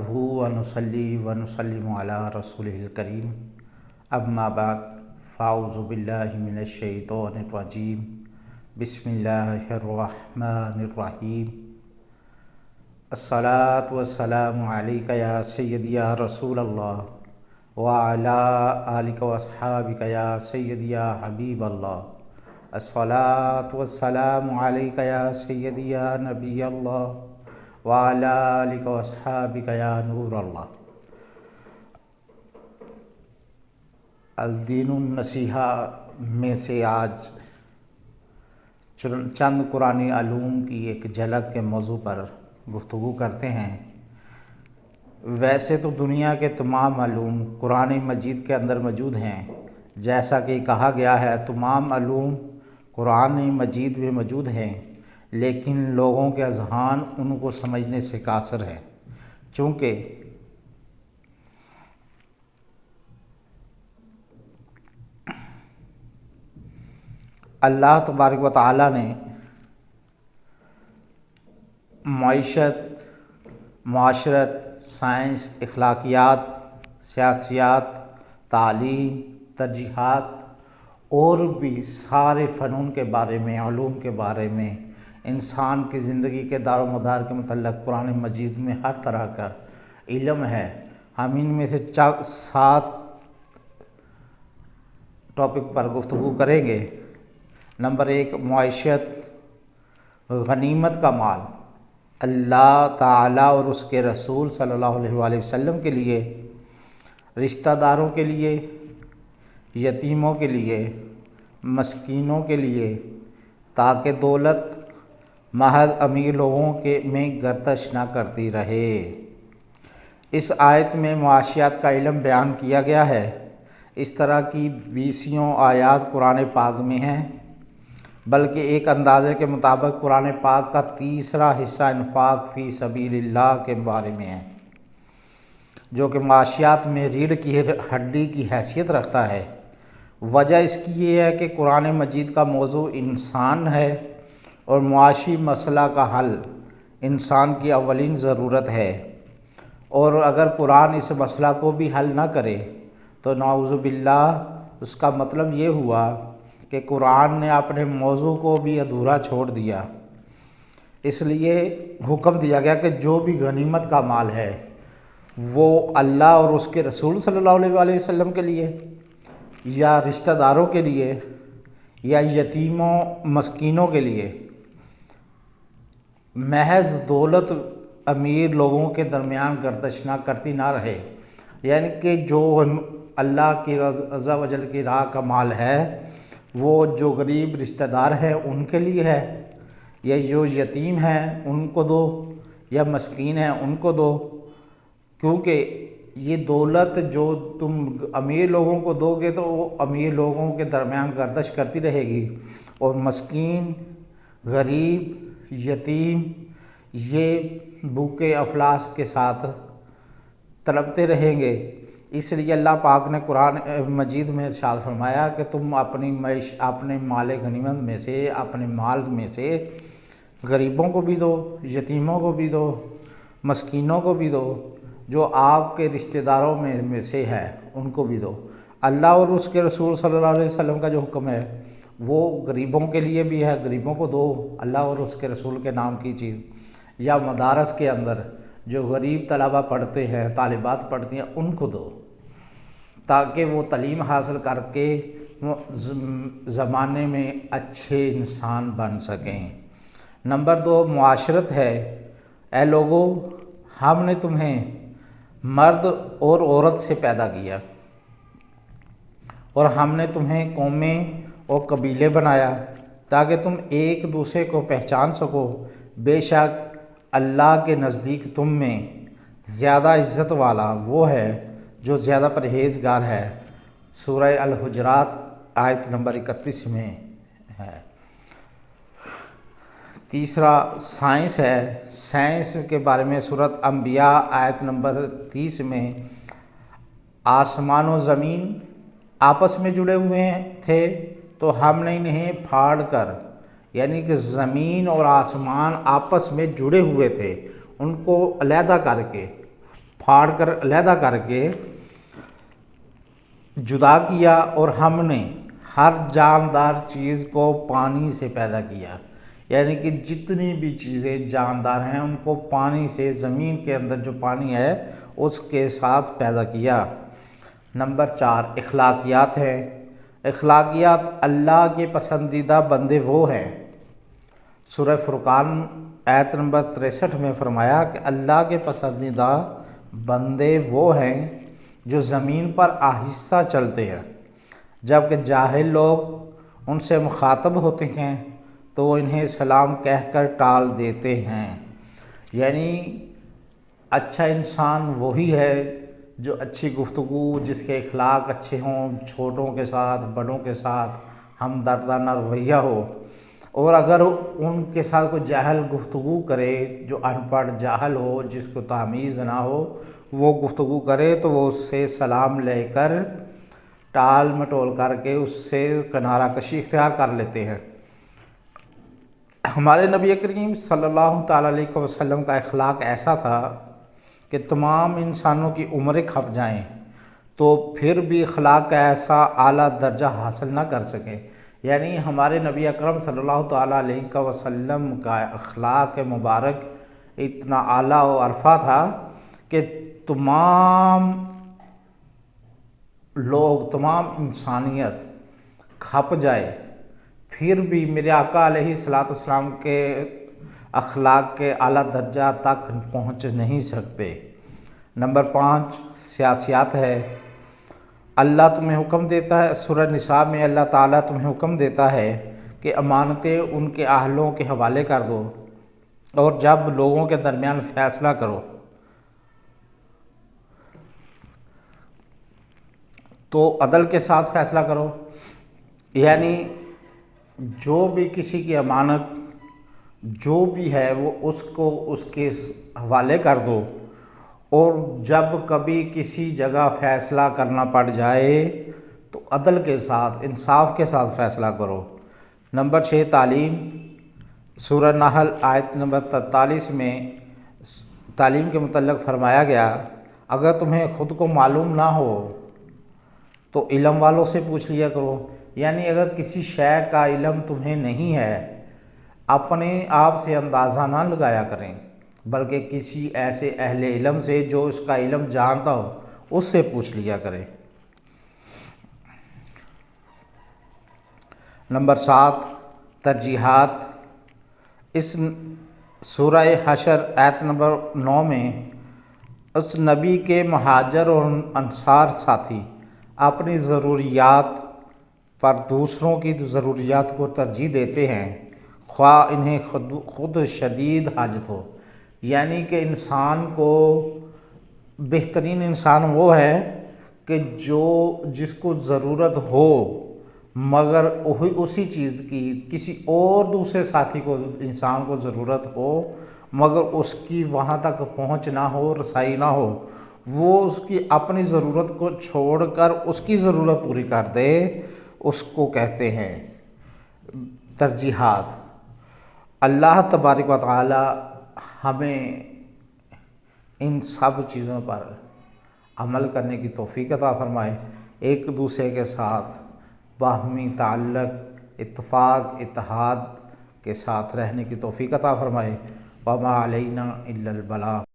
ونصلی ونسلم علی رسولہ الکریم اما بعد فاعوذ باللہ من الشیطان الرجیم بسم اللہ الرحمن الرحیم الصلاۃ والسلام علیک یا سیدی یا رسول اللہ وعلی آلک واصحابک یا سیدی یا حبیب اللہ الصلاۃ والسلام علیک یا سیدی یا نبی اللہ وعلی آلک واصحابک یا نور اللہ۔ الدین النصیحہ میں سے آج چند قرآنی علوم کی ایک جھلک کے موضوع پر گفتگو کرتے ہیں۔ ویسے تو دنیا کے تمام علوم قرآن مجید کے اندر موجود ہیں، جیسا کہ کہا گیا ہے تمام علوم قرآن مجید میں موجود ہیں، لیکن لوگوں کے اذہان ان کو سمجھنے سے قاصر ہیں، چونکہ اللہ تبارک و تعالیٰ نے معیشت، معاشرت، سائنس، اخلاقیات، سیاسیات، تعلیم، ترجیحات اور بھی سارے فنون کے بارے میں، علوم کے بارے میں، انسان کی زندگی کے دار و مدار کے متعلق قرآن مجید میں ہر طرح کا علم ہے۔ ہم ان میں سے 7 ٹاپک پر گفتگو کریں گے۔ نمبر 1، معیشت، غنیمت کا مال اللہ تعالیٰ اور اس کے رسول صلی اللہ علیہ وآلہ وسلم کے لیے، رشتہ داروں کے لیے، یتیموں کے لیے، مسکینوں کے لیے، تاکہ دولت محض امیر لوگوں کے میں گردش نہ کرتی رہے۔ اس آیت میں معاشیات کا علم بیان کیا گیا ہے۔ اس طرح کی 20 آیات قرآن پاک میں ہیں، بلکہ ایک اندازے کے مطابق قرآن پاک کا تیسرا حصہ انفاق فی سبیل اللہ کے بارے میں ہے، جو کہ معاشیات میں ریڑھ کی ہڈی کی حیثیت رکھتا ہے۔ وجہ اس کی یہ ہے کہ قرآن مجید کا موضوع انسان ہے اور معاشی مسئلہ کا حل انسان کی اولین ضرورت ہے، اور اگر قرآن اس مسئلہ کو بھی حل نہ کرے تو نعوذ باللہ اس کا مطلب یہ ہوا کہ قرآن نے اپنے موضوع کو بھی ادھورا چھوڑ دیا۔ اس لیے حکم دیا گیا کہ جو بھی غنیمت کا مال ہے وہ اللہ اور اس کے رسول صلی اللہ علیہ وآلہ وسلم کے لیے، یا رشتہ داروں کے لیے، یا یتیموں مسکینوں کے لیے، محض دولت امیر لوگوں کے درمیان گردش نہ کرتی نہ رہے، یعنی کہ جو اللہ کی عز و جل کی راہ کا مال ہے وہ جو غریب رشتہ دار ہیں ان کے لیے ہے، یا جو یتیم ہیں ان کو دو، یا مسکین ہیں ان کو دو، کیونکہ یہ دولت جو تم امیر لوگوں کو دو گے تو وہ امیر لوگوں کے درمیان گردش کرتی رہے گی، اور مسکین، غریب، یتیم یہ بھوکے افلاس کے ساتھ تڑپتے رہیں گے۔ اس لیے اللہ پاک نے قرآن مجید میں ارشاد فرمایا کہ تم اپنے مال غنیمت میں سے، اپنے مال میں سے غریبوں کو بھی دو، یتیموں کو بھی دو، مسکینوں کو بھی دو، جو آپ کے رشتہ داروں میں سے ہے ان کو بھی دو۔ اللہ اور اس کے رسول صلی اللہ علیہ وسلم کا جو حکم ہے وہ غریبوں کے لیے بھی ہے، غریبوں کو دو، اللہ اور اس کے رسول کے نام کی چیز۔ یا مدارس کے اندر جو غریب طلبہ پڑھتے ہیں، طالبات پڑھتی ہیں، ان کو دو، تاکہ وہ تعلیم حاصل کر کے زمانے میں اچھے انسان بن سکیں۔ نمبر 2، معاشرت ہے۔ اے لوگو، ہم نے تمہیں مرد اور عورت سے پیدا کیا، اور ہم نے تمہیں قومیں اور قبیلے بنایا تاکہ تم ایک دوسرے کو پہچان سکو۔ بے شک اللہ کے نزدیک تم میں زیادہ عزت والا وہ ہے جو زیادہ پرہیزگار ہے۔ سورہ الحجرات آیت نمبر 31 میں ہے۔ تیسرا سائنس ہے۔ سائنس کے بارے میں سورۃ انبیاء آیت نمبر 30 میں آسمان و زمین آپس میں جڑے ہوئے تھے تو ہم نے انہیں پھاڑ کر، یعنی کہ زمین اور آسمان آپس میں جڑے ہوئے تھے، ان کو علیحدہ کر کے پھاڑ کر علیحدہ کر کے جدا کیا، اور ہم نے ہر جاندار چیز کو پانی سے پیدا کیا، یعنی کہ جتنی بھی چیزیں جاندار ہیں ان کو پانی سے، زمین کے اندر جو پانی ہے اس کے ساتھ پیدا کیا۔ نمبر 4 اخلاقیات ہے۔ اخلاقیات، اللہ کے پسندیدہ بندے وہ ہیں۔ سورہ فرقان آیت نمبر 63 میں فرمایا کہ اللہ کے پسندیدہ بندے وہ ہیں جو زمین پر آہستہ چلتے ہیں، جبکہ جاہل لوگ ان سے مخاطب ہوتے ہیں تو وہ انہیں سلام کہہ کر ٹال دیتے ہیں۔ یعنی اچھا انسان وہی ہے جو اچھی گفتگو، جس کے اخلاق اچھے ہوں، چھوٹوں کے ساتھ بڑوں کے ساتھ ہمدردانہ رویہ ہو، اور اگر ان کے ساتھ کوئی جاہل گفتگو کرے، جو ان پڑھ جاہل ہو، جس کو تمیز نہ ہو، وہ گفتگو کرے تو وہ اس سے سلام لے کر ٹال مٹول کر کے اس سے کنارہ کشی اختیار کر لیتے ہیں۔ ہمارے نبی کریم صلی اللہ تعالیٰ علیہ وسلم کا اخلاق ایسا تھا کہ تمام انسانوں کی عمریں کھپ جائیں تو پھر بھی اخلاق کا ایسا اعلیٰ درجہ حاصل نہ کر سکیں۔ یعنی ہمارے نبی اکرم صلی اللہ تعالیٰ علیہ وسلم کا اخلاق مبارک اتنا اعلیٰ و عرفہ تھا کہ تمام لوگ، تمام انسانیت کھپ جائے پھر بھی میرے آقا علیہ السلام کے اخلاق کے اعلیٰ درجہ تک پہنچ نہیں سکتے۔ نمبر 5 سیاسیات ہے۔ اللہ تمہیں حکم دیتا ہے، سورہ نساء میں اللہ تعالیٰ تمہیں حکم دیتا ہے کہ امانتیں ان کے اہلوں کے حوالے کر دو، اور جب لوگوں کے درمیان فیصلہ کرو تو عدل کے ساتھ فیصلہ کرو۔ یعنی جو بھی کسی کی امانت جو بھی ہے وہ اس کو اس کے حوالے کر دو، اور جب کبھی کسی جگہ فیصلہ کرنا پڑ جائے تو عدل کے ساتھ، انصاف کے ساتھ فیصلہ کرو۔ نمبر 6 تعلیم۔ سورہ نحل آیت نمبر 43 میں تعلیم کے متعلق فرمایا گیا، اگر تمہیں خود کو معلوم نہ ہو تو علم والوں سے پوچھ لیا کرو۔ یعنی اگر کسی شے کا علم تمہیں نہیں ہے، اپنے آپ سے اندازہ نہ لگایا کریں، بلکہ کسی ایسے اہل علم سے جو اس کا علم جانتا ہو اس سے پوچھ لیا کریں۔ نمبر 7 ترجیحات۔ اس سورہ حشر آیت نمبر 9 میں اس نبی کے مہاجر اور انصار ساتھی اپنی ضروریات پر دوسروں کی ضروریات کو ترجیح دیتے ہیں، خواہ انہیں خود شدید حاجت ہو۔ یعنی کہ انسان کو، بہترین انسان وہ ہے کہ جس کو ضرورت ہو مگر اسی چیز کی کسی اور دوسرے ساتھی کو، انسان کو ضرورت ہو مگر اس کی وہاں تک پہنچ نہ ہو، رسائی نہ ہو، وہ اس کی اپنی ضرورت کو چھوڑ کر اس کی ضرورت پوری کر دے، اس کو کہتے ہیں ترجیحات۔ اللہ تبارک و تعالی ہمیں ان سب چیزوں پر عمل کرنے کی توفیق عطا فرمائے، ایک دوسرے کے ساتھ باہمی تعلق، اتفاق، اتحاد کے ساتھ رہنے کی توفیق عطا فرمائے۔ وما علینا الا البلاغ۔